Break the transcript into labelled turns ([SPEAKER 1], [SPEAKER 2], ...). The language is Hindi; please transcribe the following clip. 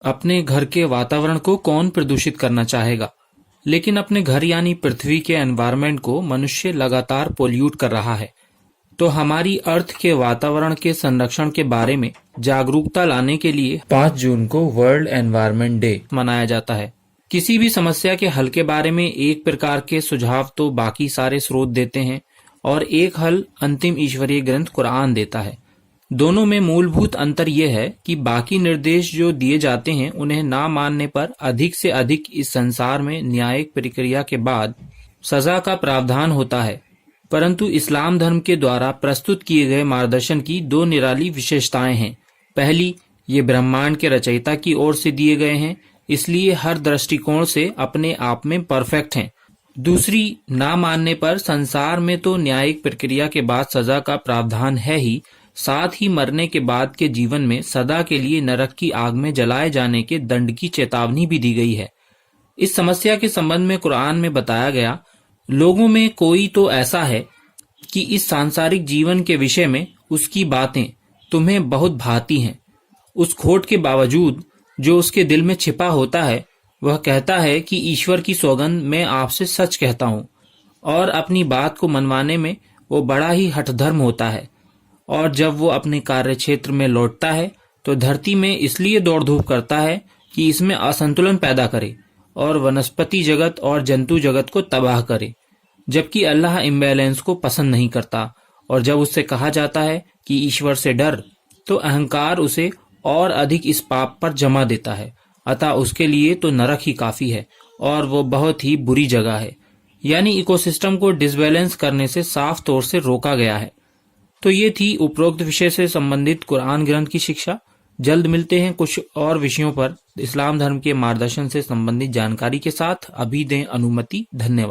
[SPEAKER 1] अपने घर के वातावरण को कौन प्रदूषित करना चाहेगा, लेकिन अपने घर यानी पृथ्वी के एनवायरनमेंट को मनुष्य लगातार पोल्यूट कर रहा है। तो हमारी अर्थ के वातावरण के संरक्षण के बारे में जागरूकता लाने के लिए 5 जून को वर्ल्ड एनवायरनमेंट डे मनाया जाता है। किसी भी समस्या के हल के बारे में एक प्रकार के सुझाव तो बाकी सारे स्रोत देते हैं और एक हल अंतिम ईश्वरीय ग्रंथ कुरान देता है। दोनों में मूलभूत अंतर यह है कि बाकी निर्देश जो दिए जाते हैं उन्हें ना मानने पर अधिक से अधिक इस संसार में न्यायिक प्रक्रिया के बाद सजा का प्रावधान होता है, परंतु इस्लाम धर्म के द्वारा प्रस्तुत किए गए मार्गदर्शन की 2 निराली विशेषताएं हैं। पहली, ये ब्रह्मांड के रचयिता की ओर से दिए गए हैं, इसलिए हर दृष्टिकोण से अपने आप में परफेक्ट हैं। दूसरी, ना मानने पर संसार में तो न्यायिक प्रक्रिया के बाद सजा का प्रावधान है ही, साथ ही मरने के बाद के जीवन में सदा के लिए नरक की आग में जलाए जाने के दंड की चेतावनी भी दी गई है। इस समस्या के संबंध में कुरान में बताया गया, लोगों में कोई तो ऐसा है कि इस सांसारिक जीवन के विषय में उसकी बातें तुम्हें बहुत भाती हैं। उस खोट के बावजूद जो उसके दिल में छिपा होता है, वह कहता है कि ईश्वर की सौगंध मैं आपसे सच कहता हूँ, और अपनी बात को मनवाने में वो बड़ा ही हठधर्म होता है। और जब वो अपने कार्य क्षेत्र में लौटता है तो धरती में इसलिए दौड़ धूप करता है कि इसमें असंतुलन पैदा करे और वनस्पति जगत और जंतु जगत को तबाह करे, जबकि अल्लाह इम्बैलेंस को पसंद नहीं करता। और जब उससे कहा जाता है कि ईश्वर से डर, तो अहंकार उसे और अधिक इस पाप पर जमा देता है। अतः उसके लिए तो नरक ही काफी है और वो बहुत ही बुरी जगह है, यानी इकोसिस्टम को डिसबैलेंस करने से साफ तौर से रोका गया है। तो ये थी उपरोक्त विषय से संबंधित कुरान ग्रंथ की शिक्षा। जल्द मिलते हैं कुछ और विषयों पर इस्लाम धर्म के मार्गदर्शन से संबंधित जानकारी के साथ। अभी दें अनुमति। धन्यवाद।